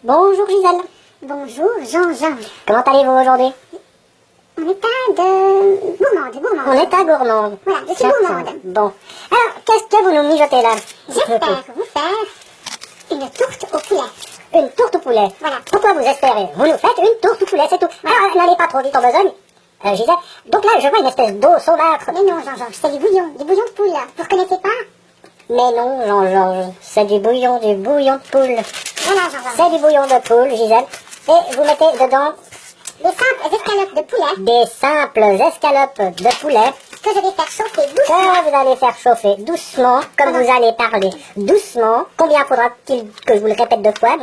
Bonjour Gisèle. Bonjour Jean-Georges. Comment allez-vous aujourd'hui? En état de gourmande. En état gourmand. Voilà, je suis gourmande. Bon. Alors, qu'est-ce que vous nous mijotez là? J'espère vous faire une tourte au poulet. Une tourte au poulet. Voilà. Pourquoi vous espérez? Vous nous faites une tourte au poulet, c'est tout. Alors, n'allez pas trop vite en besogne. Gisèle. Donc là, je vois une espèce d'eau saumâtre. Mais non Jean-Georges, c'est du bouillon de poule. Vous reconnaissez pas? Mais non, Jean-Georges. C'est du bouillon de poule. Voilà Jean-Georges. C'est du bouillon de poule, Gisèle. Et vous mettez dedans Des simples escalopes de poulet des simples escalopes de poulet que je vais faire chauffer doucement. que vous allez faire chauffer doucement, comme vous allez parler doucement. Combien faudra-t-il que je vous le répète deux fois?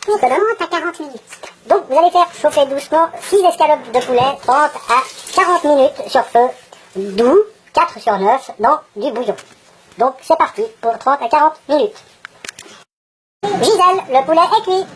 Pour 30 à 40 minutes. Donc vous allez faire chauffer doucement 6 escalopes de poulet 30 à 40 minutes sur feu doux, 4 sur 9 dans du bouillon. Donc c'est parti pour 30 à 40 minutes. Gisèle, le poulet est cuit.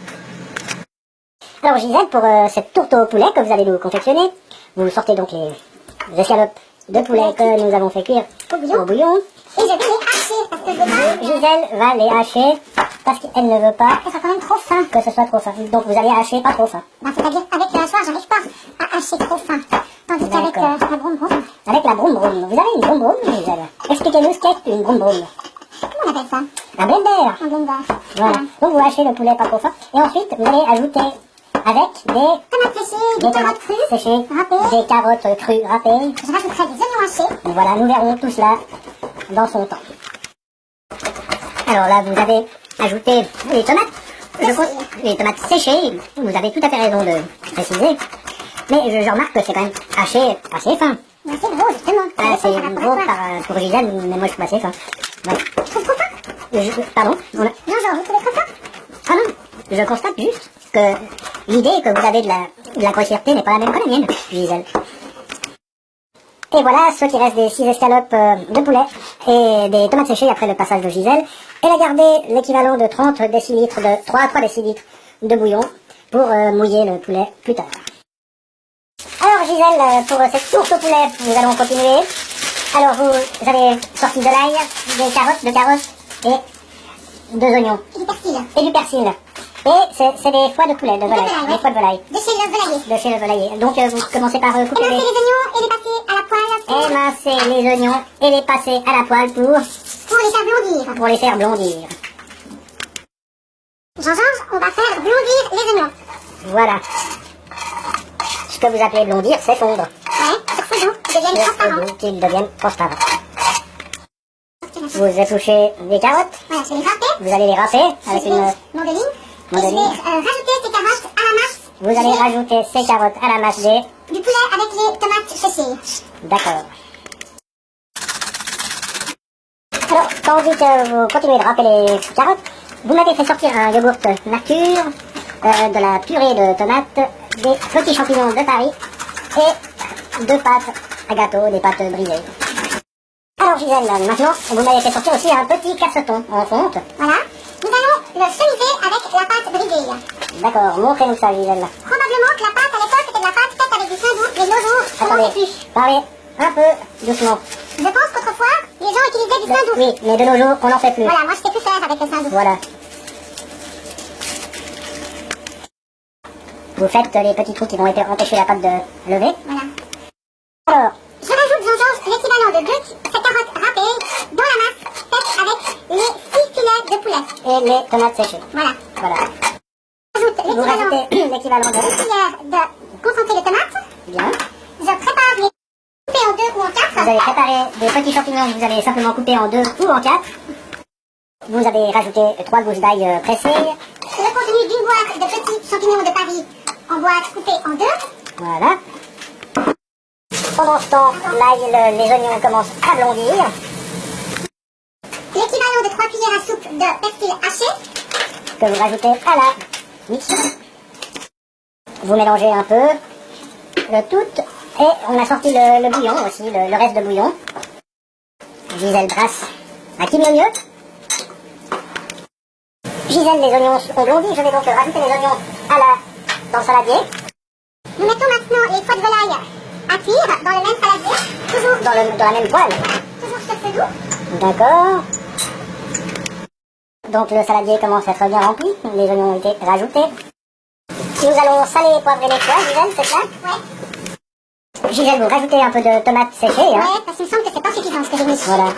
Alors Gisèle, pour cette tourte au poulet que vous allez nous confectionner, vous sortez donc les escalopes de poulet que nous avons fait cuire au bouillon. Et je vais les hacher parce que je vais pas... Gisèle va les hacher parce qu'elle ne veut pas Ça sera quand même trop fin. que ce soit trop fin. Donc vous allez hacher pas trop fin. C'est-à-dire avec le hachoir, j'arrive pas à hacher trop fin. Tandis qu'avec D'accord. la broum-broum, Avec la broum broum. Vous avez une broum broum, Gisèle? Expliquez-nous ce qu'est une broum broum. comment on appelle ça? Un blender. Un blender. Voilà. Donc vous hachez le poulet pas trop fin. Et ensuite vous allez ajouter avec des Tomates séchées, des carottes crues, séchées, râpées. des carottes crues râpées. Je rajouterai des oignons hachés. Voilà, nous verrons tout cela dans son temps. Alors là, vous avez ajouté les tomates. Les tomates séchées, vous avez tout à fait raison de préciser. Mais je remarque que c'est quand même haché assez fin. Mais c'est gros, justement. C'est gros pour Gisèle, mais moi je trouve assez fin. Voilà. Je trouve trop fin. Pardon Non, genre, vous trouvez trop fin? Ah non, je constate juste que l'idée que vous avez de la grossièreté n'est pas la même que la mienne, Gisèle. Et voilà ce qui reste des 6 escalopes de poulet et des tomates séchées après le passage de Gisèle. Elle a gardé l'équivalent de 30 décilitres de 3 décilitres de bouillon pour mouiller le poulet plus tard. Alors Gisèle, pour cette tourte au poulet, nous allons continuer. Alors vous avez sorti de l'ail, des carottes et 2 oignons. Et du persil. Et du persil. Et c'est des foies de poulet, de volaille. volaille, Des foies de volaille. De chez le volailler. De chez le volailler. Donc vous commencez par couper Émincer les oignons et les passer à la poêle. émincer les oignons et les passer à la poêle Pour les faire blondir. pour les faire blondir. Jean-Georges, on va faire blondir les oignons. Voilà. Ce que vous appelez blondir, c'est fondre. Ouais, sur feu doux, ils deviennent transparents. Qu'ils deviennent transparents. Vous épluchez les carottes, Voilà, je vais les râper. vous allez les râper avec Je une vais mandoline. Et je vais mandoline. rajouter ces carottes à la masse. Vous allez rajouter ces carottes à la masse des... Du poulet avec les tomates séchées. D'accord. Alors, tandis que vous continuez de râper les carottes, vous m'avez fait sortir un yogourt nature, de la purée de tomates, des petits champignons de Paris et 2 pâtes à gâteau, des pâtes brisées. Alors Gisèle, maintenant, vous m'avez fait sortir aussi un petit casseton en fonte. Voilà. Nous allons le chemiser avec la pâte brisée. D'accord, montrez-nous ça Gisèle. Probablement que la pâte à l'époque c'était de la pâte faite avec du saindoux, des nojos, on n'en sait Attendez, plus. parlez un peu doucement. Je pense qu'autrefois, les gens utilisaient du saindoux. Oui, mais de nos jours, on n'en fait plus. Voilà, moi je sais plus faire avec le saindoux. Voilà. Vous faites les petits trous qui vont empêcher la pâte de lever. Voilà. Alors, Je rajoute, Jean-Georges, l'équivalent de 2 carottes râpées dans la masse faite avec les 6 filets de poulet. et les tomates séchées. Voilà. Voilà. J'ajoute Vous l'équivalent rajoutez l'équivalent de de... 1 cuillère de concentré de tomates. Bien. Je prépare les couper en 2 ou en 4. Vous allez préparer des petits champignons que vous allez simplement couper en 2 ou en 4. Vous avez rajouté 3 gousses d'ail pressées. Le contenu d'une boîte de petits champignons de Paris en boîte coupée en 2. Voilà. Pendant ce temps, l'ail, les oignons commencent à blondir. L'équivalent de 3 cuillères à soupe de persil haché. Que vous rajoutez à la mixture. Vous mélangez un peu le tout. Et on a sorti le bouillon aussi, le reste de bouillon. Gisèle brasse à qui mieux mieux. Gisèle, les oignons ont blondi. Je vais donc rajouter les oignons dans le saladier. Nous mettons maintenant les foies de volaille à cuire dans le même saladier. Toujours Dans la même poêle. toujours sur feu doux. D'accord. Donc le saladier commence à être bien rempli, les oignons ont été rajoutés. Nous allons saler et poivrer les pois, Gisèle, c'est ça? Ouais. Gisèle, vous rajoutez un peu de tomates séchées, hein? Ouais, parce qu'il me semble que c'est pas suffisant ce que j'ai mis. Voilà.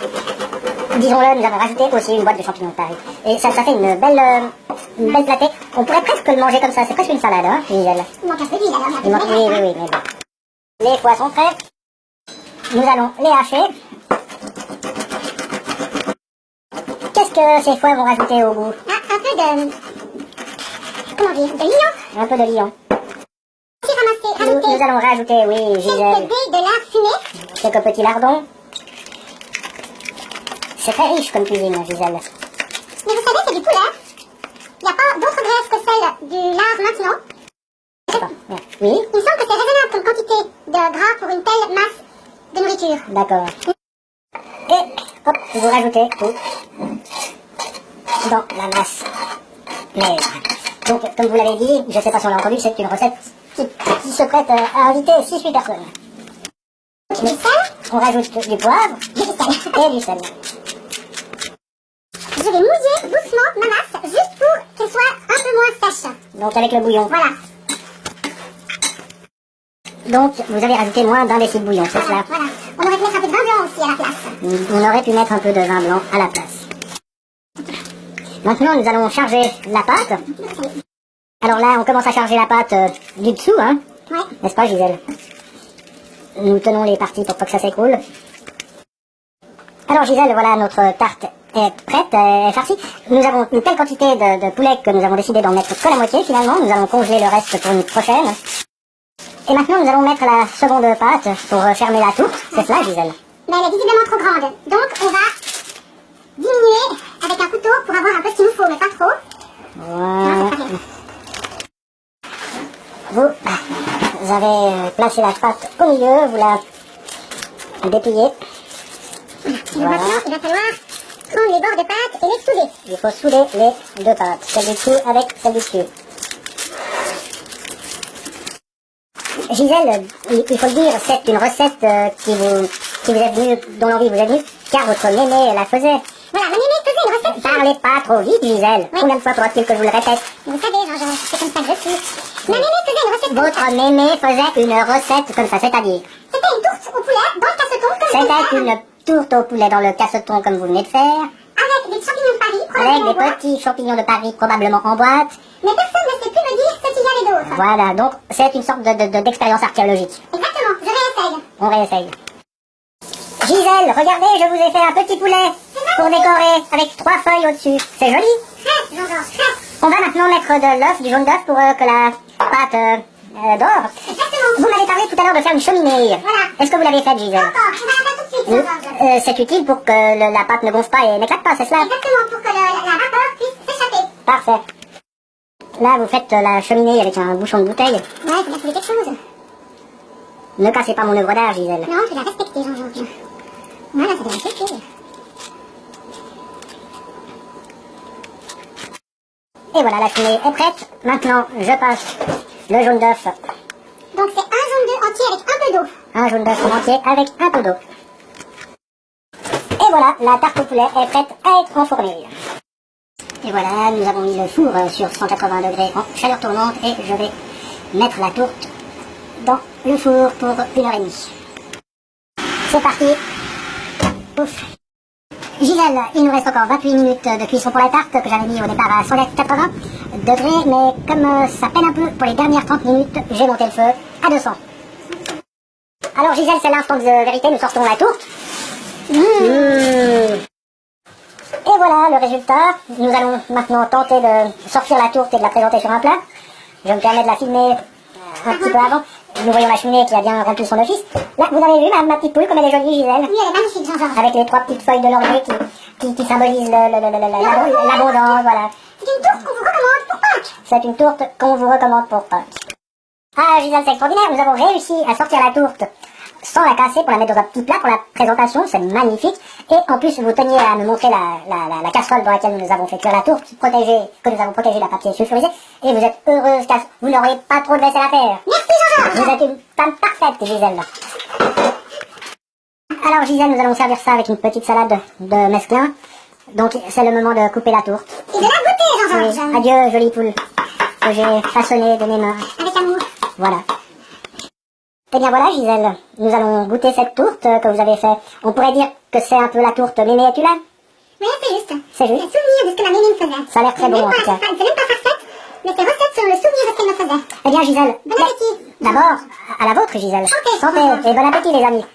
Disons-le, nous avons rajouté aussi une boîte de champignons de Paris. Et ça fait une belle platée. On pourrait presque le manger comme ça, c'est presque une salade, hein, Gisèle? Il manque un peu d'huile alors. Il manque, oui, mais bon. Les pois sont prêts. Nous allons les hacher. Qu'est-ce que ces pois vont rajouter au goût? Ah, un peu de... Comment dire? De lion. Un peu de lion. Aussi rajouter Nous allons rajouter, oui, quelques Gisèle, dés de lard fumé. quelques petits lardons. C'est très riche comme cuisine, Gisèle. Mais vous savez, c'est du poulet. Il n'y a pas d'autre graisse que celle du lard maintenant. Oui, Il me semble que c'est raisonnable comme quantité de gras pour une telle masse de nourriture. d'accord. Et, hop, vous rajoutez tout dans la masse. Mais, donc, comme vous l'avez dit, je ne sais pas si on l'a entendu, c'est une recette qui se prête à inviter 6-8 personnes. Du sel, On rajoute du poivre du sel. et du sel. Je vais mouiller doucement ma masse juste pour qu'elle soit un peu moins sèche. Donc avec le bouillon. Voilà. Donc vous avez rajouté moins d'un décile de bouillon, c'est Voilà, cela. voilà. On aurait pu mettre un peu de vin blanc aussi à la place. On aurait pu mettre un peu de vin blanc à la place. Maintenant nous allons charger la pâte. Alors là on commence à charger la pâte du dessous, hein. Ouais. N'est-ce pas, Gisèle? Nous tenons les parties pour pas que ça s'écroule. Alors Gisèle, voilà, notre tarte est prête, est farcie. Nous avons une telle quantité de poulet que nous avons décidé d'en mettre que la moitié finalement. Nous allons congeler le reste pour une prochaine. Et maintenant nous allons mettre la seconde pâte pour fermer la tourte. C'est cela, Gisèle? Mais elle est visiblement trop grande. Donc on va diminuer avec un couteau pour avoir un peu ce qu'il nous faut, mais pas trop. Voilà. Vous avez placé la pâte au milieu, vous la dépliez. Et maintenant, il va falloir prendre les bords de pâte et les souder. Il faut souder les deux pâtes, celle du dessus avec celle du dessus. Gisèle, il faut le dire, c'est une recette qui vous est venue, dont l'envie vous est venue, car votre mémé la faisait. Voilà, ma mémé faisait une recette. Parlez pas trop vite, Gisèle. Oui. Combien de fois faudra-t-il que je vous le répète? Vous savez, Jean-Jean, c'est comme ça que je suis. Ma mémé faisait une recette. Votre mémé faisait une recette comme ça, c'est-à-dire? C'était une tourte au poulet dans le casseton comme vous C'était une tourte au poulet dans le casseton comme vous venez de faire, avec des champignons de Paris, avec probablement en des boîte. petits champignons de Paris probablement en boîte. Mais personne ne sait plus me dire ce qu'il y avait d'autre. Voilà, donc c'est une sorte d'expérience archéologique. Exactement, je réessaye. On réessaye. Gisèle, regardez, je vous ai fait un petit poulet pour décorer avec 3 feuilles au-dessus. C'est joli. Très, Jean-Jean, très. On va maintenant mettre de l'œuf, du jaune d'œuf pour que la pâte dore. Exactement. Vous m'avez parlé tout à l'heure de faire une cheminée. Voilà. Est-ce que vous l'avez faite, Gisèle? Encore, on va la faire tout de suite, Jean-Jean. C'est utile pour que la pâte ne gonfle pas et n'éclate pas, c'est cela? Exactement, pour que la vapeur puisse s'échapper. Parfait. Là, vous faites la cheminée avec un bouchon de bouteille. Ouais, il faut bien trouver quelque chose. Ne cassez pas mon œuvre d'art, Gisèle. Non, je vais la respecter, Jean-Jean. Voilà, ça devrait suffire. Et voilà, la cheminée est prête. Maintenant, je passe le jaune d'œuf. Donc c'est un jaune d'œuf entier avec un peu d'eau. Un jaune d'œuf entier avec un peu d'eau. Et voilà, la tarte au poulet est prête à être enfournée. Et voilà, nous avons mis le four sur 180 degrés en chaleur tournante et je vais mettre la tourte dans le four pour 1h30. C'est parti. Ouf. Gisèle, il nous reste encore 28 minutes de cuisson pour la tarte que j'avais mis au départ à 180 degrés, mais comme ça peine un peu pour les dernières 30 minutes, j'ai monté le feu à 200. Alors Gisèle, c'est l'instant de vérité, nous sortons la tourte. Et voilà le résultat. Nous allons maintenant tenter de sortir la tourte et de la présenter sur un plat. Je me permets de la filmer un petit peu avant. Nous voyons la cheminée qui a bien rempli son office. Là, vous avez vu ma petite poule comme elle est jolie, Gisèle? Oui, elle est magnifique, Jean-Jean. Avec les 3 petites feuilles de laurier qui symbolisent l'abondance, voilà. C'est une tourte qu'on vous recommande pour Pâques. C'est une tourte qu'on vous recommande pour Pâques. Ah, Gisèle, c'est extraordinaire. Nous avons réussi à sortir la tourte sans la casser pour la mettre dans un petit plat pour la présentation. C'est magnifique. Et en plus, vous teniez à me montrer la casserole dans laquelle nous avons fait cuire la tourte, que nous avons protégée d'un papier sulfurisé. Et vous êtes heureuse car vous n'aurez pas trop de vaisselle à faire. Merci, Jean-Jean. Vous êtes une femme parfaite, Gisèle. Alors, Gisèle, nous allons servir ça avec une petite salade de mesclun. Donc c'est le moment de couper la tourte. Et de la goûter, Oui. Jean-Georges. Adieu, jolie poule, que j'ai façonnée de mes mains. Avec amour. Voilà. Eh bien voilà, Gisèle, nous allons goûter cette tourte que vous avez fait. On pourrait dire que c'est un peu la tourte Mémé et tu l'as. Oui, c'est juste. C'est Le juste. souvenir de ce que ma mémé me faisait. Ça a l'air très C'est bon, même en pas- tout cas. C'est même pas recette, mais c'est recette sur le souvenir de ce qu'elle me faisait. Eh bien Gisèle, Bon appétit. d'abord, à la vôtre Gisèle. Santé. Santé et bon appétit les amis.